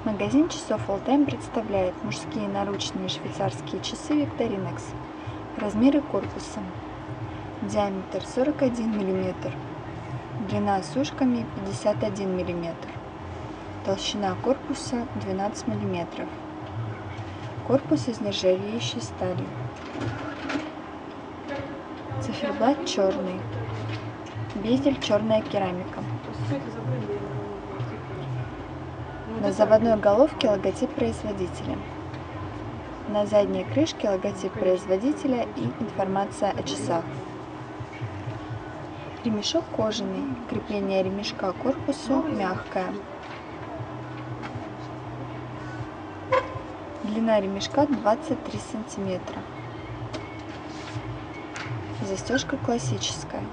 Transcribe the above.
Магазин часов All-Time представляет мужские наручные швейцарские часы Victorinox. Размеры корпуса. Диаметр 41 мм. Длина с ушками 51 мм. Толщина корпуса 12 мм. Корпус из нержавеющей стали. Циферблат черный. Безель черная керамика. На заводной головке логотип производителя. На задней крышке логотип производителя и информация о часах. Ремешок кожаный. Крепление ремешка к корпусу мягкое. Длина ремешка 23 сантиметра. Застежка классическая.